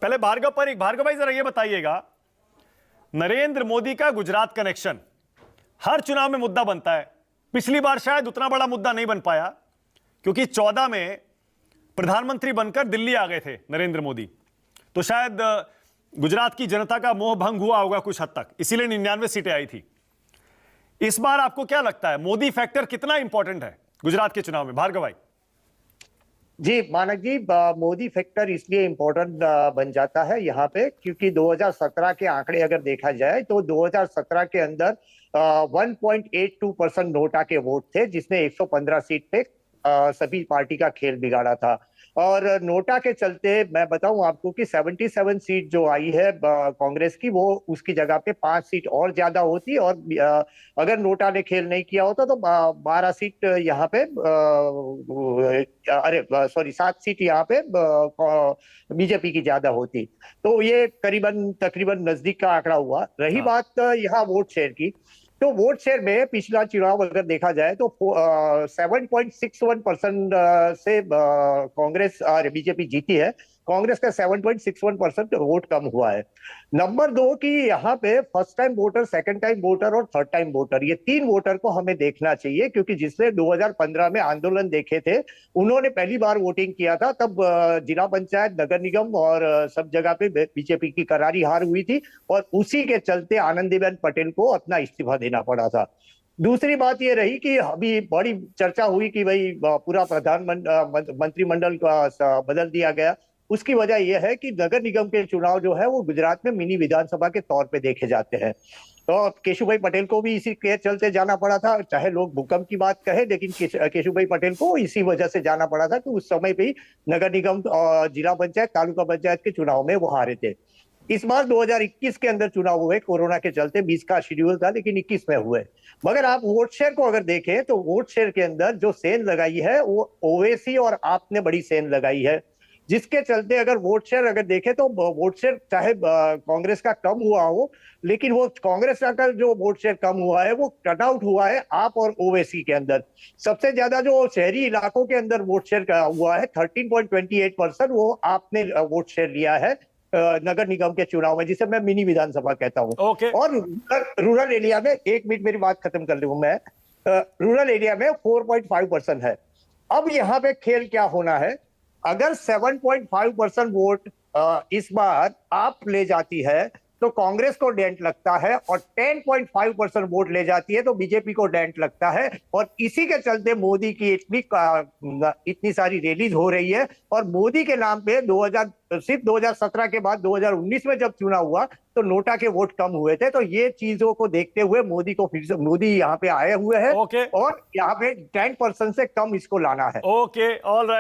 पहले भार्गव पर एक भार्गव भाई जरा ये बताइएगा, नरेंद्र मोदी का गुजरात कनेक्शन हर चुनाव में मुद्दा बनता है। पिछली बार शायद उतना बड़ा मुद्दा नहीं बन पाया क्योंकि 14 में प्रधानमंत्री बनकर दिल्ली आ गए थे नरेंद्र मोदी, तो शायद गुजरात की जनता का मोह भंग हुआ होगा कुछ हद तक, इसीलिए 99 सीटें आई थी। इस बार आपको क्या लगता है मोदी फैक्टर कितना इंपॉर्टेंट है गुजरात के चुनाव में? भार्गव भाई जी मानक जी, मोदी फैक्टर इसलिए इम्पोर्टेंट बन जाता है यहाँ पे क्योंकि 2017 के आंकड़े अगर देखा जाए तो 2017 के अंदर 1.82% नोटा के वोट थे, जिसने 115 सीट पे सभी पार्टी का खेल बिगाड़ा था। और नोटा के चलते मैं बताऊं आपको कि 77 सीट जो आई है कांग्रेस की, वो उसकी जगह पे 5 सीट और ज्यादा होती, और अगर नोटा ने खेल नहीं किया होता तो 12 सीट यहाँ पे अरे सॉरी 7 सीट यहाँ पे बीजेपी की ज्यादा होती। तो ये करीबन तकरीबन नजदीक का आंकड़ा हुआ। रही बात यहाँ वोट शेयर की, तो वोट शेयर में पिछला चुनाव अगर देखा जाए तो 7.61% से कांग्रेस और बीजेपी जीती है। कांग्रेस का 7.61% वोट कम हुआ है। नंबर 2 की यहाँ पे first time voter, second time voter और थर्ड टाइम वोटर, ये 3 वोटर को हमें देखना चाहिए क्योंकि जिसने 2015 में आंदोलन देखे थे उन्होंने पहली बार वोटिंग किया था, तब जिला पंचायत, नगर निगम और सब जगह पे बीजेपी की करारी हार हुई थी और उसी के चलते आनंदीबेन पटेल को अपना इस्तीफा देना पड़ा था। दूसरी बात ये रही कि अभी बड़ी चर्चा हुई कि भाई पूरा मंत्रिमंडल का बदल दिया गया। उसकी वजह यह है कि नगर निगम के चुनाव जो है वो गुजरात में मिनी विधानसभा के तौर पे देखे जाते हैं। तो केशुभाई पटेल को भी इसी के चलते जाना पड़ा था, चाहे लोग भूकंप की बात कहे, लेकिन केशुभाई पटेल को इसी वजह से जाना पड़ा था कि उस समय पे ही नगर निगम और जिला पंचायत, तालुका पंचायत के चुनाव में वो हारे थे। इस बार 2021 के अंदर चुनाव हुए, कोरोना के चलते 20 का शेड्यूल था लेकिन 21 में हुए। मगर आप वोट शेयर को अगर देखें तो वोट शेयर के अंदर जो सेल लगाई है वो ओवैसी और आपने बड़ी सेल लगाई है, जिसके चलते अगर वोट शेयर अगर देखें तो वोट शेयर चाहे कांग्रेस का कम हुआ हो, लेकिन वो कांग्रेस का जो वोट शेयर कम हुआ है वो कटआउट हुआ है आप और ओवैसी के अंदर। सबसे ज्यादा जो शहरी इलाकों के अंदर वोट शेयर हुआ है 13.28%, वो आपने वोट शेयर लिया है नगर निगम के चुनाव में, जिसे मैं मिनी विधानसभा कहता हूं। और रूरल एरिया में, 1 मिनट मेरी बात खत्म कर लूं मैं, रूरल एरिया में 4.5% है। अब यहाँ पे खेल क्या होना है, अगर 7.5% वोट इस बार आप ले जाती है तो कांग्रेस को डेंट लगता है, और 10.5% वोट ले जाती है तो बीजेपी को डेंट लगता है। और इसी के चलते मोदी की इतनी सारी रैलीज हो रही है। और मोदी के नाम पे सिर्फ 2017 के बाद 2019 में जब चुनाव हुआ तो नोटा के वोट कम हुए थे। तो ये चीजों को देखते हुए मोदी को फिर से मोदी यहाँ पे आए हुए हैं और यहाँ पे 10% से कम इसको लाना है। Okay, all right.